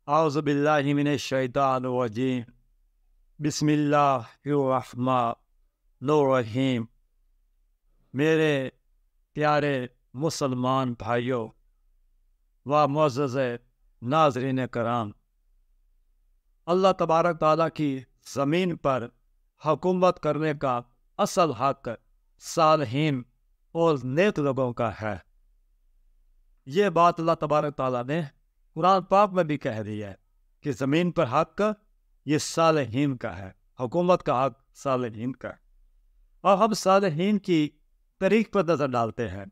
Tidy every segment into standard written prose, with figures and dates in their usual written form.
اعوذ باللہ من الشیطان الرجیم بسم اللہ الرحمن الرحیم۔ میرے پیارے مسلمان بھائیوں و معزز ناظرین کرام، اللہ تبارک تعالیٰ کی زمین پر حکومت کرنے کا اصل حق صالحین اور نیک لوگوں کا ہے۔ یہ بات اللہ تبارک تعالیٰ نے قرآن پاک میں بھی کہہ دی ہے کہ زمین پر حق یہ صالحین کا ہے، حکومت کا حق صالحین کا ہے۔ اور ہم صالحین کی تاریخ پر نظر ڈالتے ہیں،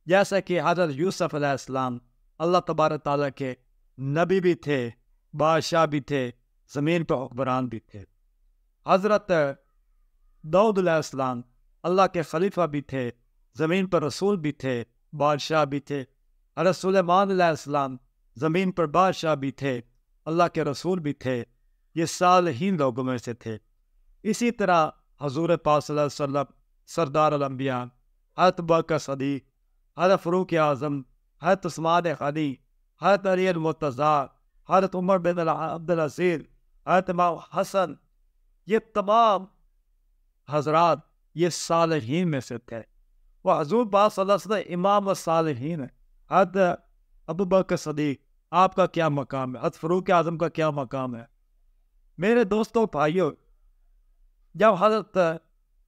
جیسا کہ حضرت یوسف علیہ السلام اللہ تبارک تعالیٰ کے نبی بھی تھے، بادشاہ بھی تھے، زمین پر حکمران بھی تھے۔ حضرت داؤد علیہ السلام اللہ کے خلیفہ بھی تھے، زمین پر رسول بھی تھے، بادشاہ بھی تھے۔ حضرت سلیمان علیہ السلام زمین پر بادشاہ بھی تھے، اللہ کے رسول بھی تھے، یہ صالحین لوگوں میں سے تھے۔ اسی طرح حضور پاک صلی اللہ علیہ وسلم سردار الانبیاء حضرت ابوبکر صدیق، حضرت فاروق اعظم، حضرت عثمان غنی، حضرت علی المرتضیٰ، حضرت عمر بن عبد العزیز، حضرت امام حسن، یہ تمام حضرات یہ صالحین میں سے تھے۔ وہ حضور پاک صلی اللہ علیہ وسلم امام الصالحین ہے۔ حضرت ابوبکر صدیق آپ کا کیا مقام ہے، حضرت فاروق اعظم کا کیا مقام ہے۔ میرے دوستوں بھائیوں، جب حضرت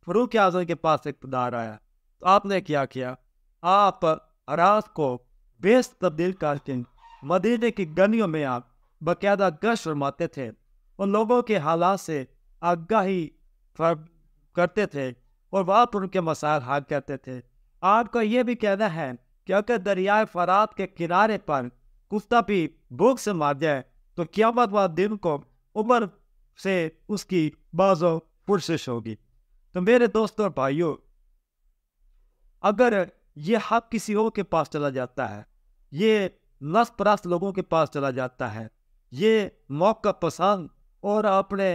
فاروق اعظم کے پاس اقتدار آیا تو آپ نے کیا کیا؟ آپ رات کو بیس تبدیل کر کے مدینے کی گلیوں میں آپ باقاعدہ گشت فرماتے تھے، ان لوگوں کے حالات سے آگاہی کرتے تھے اور وہاں پر ان کے مسائل حل کرتے تھے۔ آپ کا یہ بھی کہنا ہے کہ اگر دریائے فرات کے کنارے پر کتا بھی بھوک سے مار جائے تو قیامت والے دن کو عمر سے اس کی بازو پرسش ہوگی۔ تو میرے دوستوں اور بھائیوں، اگر یہ حق کسی اور کے پاس چلا جاتا ہے، یہ نفس پرست لوگوں کے پاس چلا جاتا ہے، یہ موقع پسند اور اپنے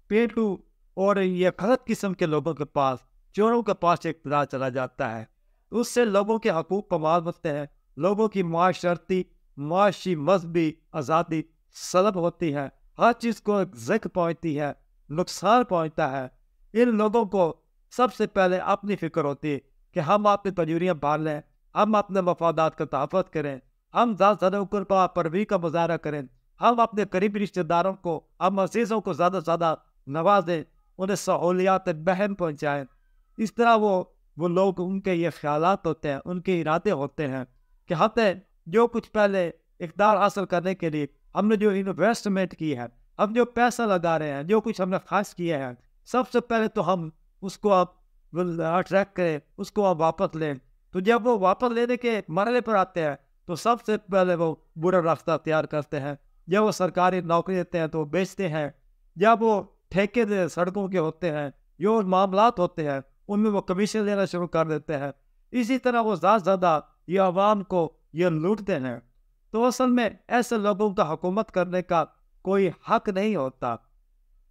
پیٹو اور یہ غلط قسم کے لوگوں کے پاس، چوروں کے پاس اقتدار چلا جاتا ہے، اس سے لوگوں کے حقوق پامال ہوتے ہیں، لوگوں کی معاشرتی، معاشی، مذہبی آزادی سلب ہوتی ہے، ہر چیز کو زک پہنچتی ہے، نقصان پہنچتا ہے۔ ان لوگوں کو سب سے پہلے اپنی فکر ہوتی ہے کہ ہم اپنی تجوریاں پال لیں، ہم اپنے مفادات کا تحفظ کریں، ہم زیادہ زیادہ پروی کا مظاہرہ کریں، ہم اپنے قریبی رشتہ داروں کو، ہم عزیزوں کو زیادہ سے زیادہ نوازیں، انہیں سہولیات بہن پہنچائیں۔ اس طرح وہ لوگ، ان کے یہ خیالات ہوتے ہیں، ان کے ارادے ہوتے ہیں کہ ہم نے جو کچھ پہلے اقدار حاصل کرنے کے لیے ہم نے جو انویسٹمنٹ کی ہے، ہم جو پیسہ لگا رہے ہیں، جو کچھ ہم نے خرچ کیا ہے، سب سے پہلے تو ہم اس کو اب اٹریکٹ کریں، اس کو اب واپس لیں۔ تو جب وہ واپس لینے کے مرحلے پر آتے ہیں تو سب سے پہلے وہ برا راستہ اختیار کرتے ہیں۔ جب وہ سرکاری نوکری دیتے ہیں تو وہ بیچتے ہیں، جب وہ ٹھیکے دے سڑکوں کے ہوتے ہیں، جو معاملات ہوتے ہیں ان میں وہ کمیشن لینا شروع کر دیتے ہیں۔ اسی طرح وہ زیادہ زیادہ یہ عوام کو یہ لوٹتے ہیں۔ تو اصل میں ایسے لوگوں کا حکومت کرنے کا کوئی حق نہیں ہوتا۔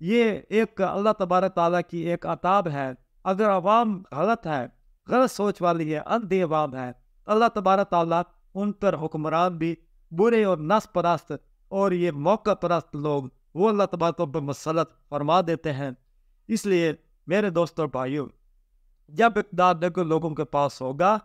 یہ ایک اللہ تبارک تعالیٰ کی ایک عطاب ہے۔ اگر عوام غلط ہے، غلط سوچ والی ہے، اندھی عوام ہے، اللہ تبارک تعالیٰ ان پر حکمران بھی برے اور نفس پرست اور یہ موقع پرست لوگ وہ اللہ تبارک پر مسلط فرما دیتے ہیں۔ اس لیے میرے دوستوں بھائیوں، جب اقتدار لوگوں کے پاس ہوگا،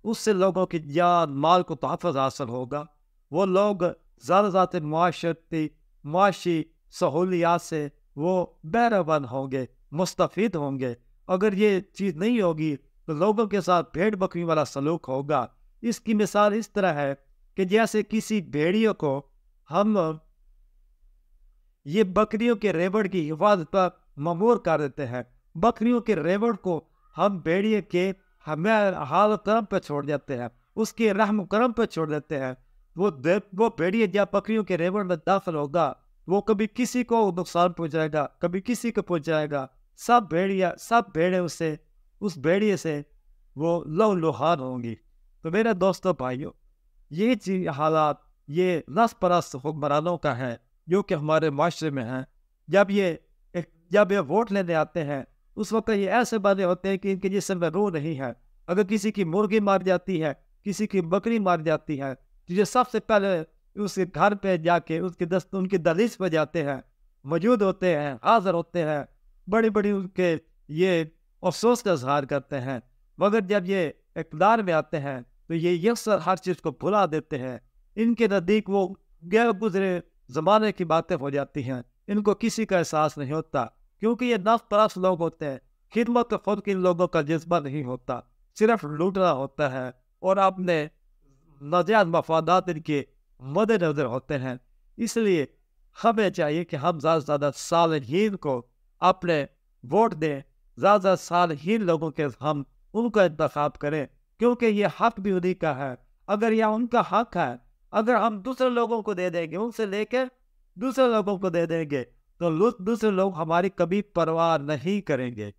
اس سے لوگوں کی جان مال کو تحفظ حاصل ہوگا۔ وہ لوگ زیادہ زیادہ معاشرتی، معاشی سہولیات سے وہ بہرہ ہوں گے، مستفید ہوں گے۔ اگر یہ چیز نہیں ہوگی تو لوگوں کے ساتھ بھیڑ بکری والا سلوک ہوگا۔ اس کی مثال اس طرح ہے کہ جیسے کسی بھیڑیوں کو ہم یہ بکریوں کے ریوڑ کی حفاظت پر مامور کر دیتے ہیں، بکریوں کے ریوڑ کو ہم بھیڑیے کے ہمیں حال و کرم پہ چھوڑ دیتے ہیں، اس کے رحم و کرم پہ چھوڑ دیتے ہیں۔ وہ بھیڑیے جب بکریوں کے ریوڑ میں داخل ہوگا، وہ کبھی کسی کو نقصان پہنچائے گا، کبھی کسی کو پہنچائے گا۔ سب بھیڑے اس بھیڑیے سے وہ لو لوہان ہوں گی۔ تو میرے دوستوں بھائیوں، یہ حالات یہ نفس پرست حکمرانوں کا ہے جو کہ ہمارے معاشرے میں ہیں۔ جب یہ ووٹ لینے آتے ہیں اس وقت یہ ایسے باتیں ہوتے ہیں کہ ان کے جسم میں روح نہیں ہے۔ اگر کسی کی مرغی مار جاتی ہے، کسی کی بکری مار جاتی ہے، تو یہ سب سے پہلے اس کے گھر پہ جا کے ان کی دہلیز پہ جاتے ہیں، موجود ہوتے ہیں، حاضر ہوتے ہیں، بڑی بڑی ان کے یہ افسوس کا اظہار کرتے ہیں، مگر جب یہ اقتدار میں آتے ہیں تو یہ یکسر ہر چیز کو بھلا دیتے ہیں۔ ان کے نزدیک وہ غیر گزرے زمانے کی باتیں ہو جاتی ہیں، ان کو کسی کا احساس نہیں ہوتا، کیونکہ یہ نفس پرست لوگ ہوتے ہیں۔ خدمت خود کے لوگوں کا جذبہ نہیں ہوتا، صرف لوٹنا ہوتا ہے، اور اپنے ناجائز مفادات ان کے مد نظر ہوتے ہیں۔ اس لیے ہمیں چاہیے کہ ہم زیادہ سے زیادہ صالحین کو اپنے ووٹ دیں، زیادہ سے زیادہ صالحین لوگوں کے ہم ان کا انتخاب کریں، کیونکہ یہ حق بھی انہیں کا ہے۔ اگر یہ ان کا حق ہے، اگر ہم دوسرے لوگوں کو دے دیں گے، ان سے لے کے دوسرے لوگوں کو دے دیں گے، تو دوسرے لوگ ہماری کبھی پرواہ نہیں کریں گے۔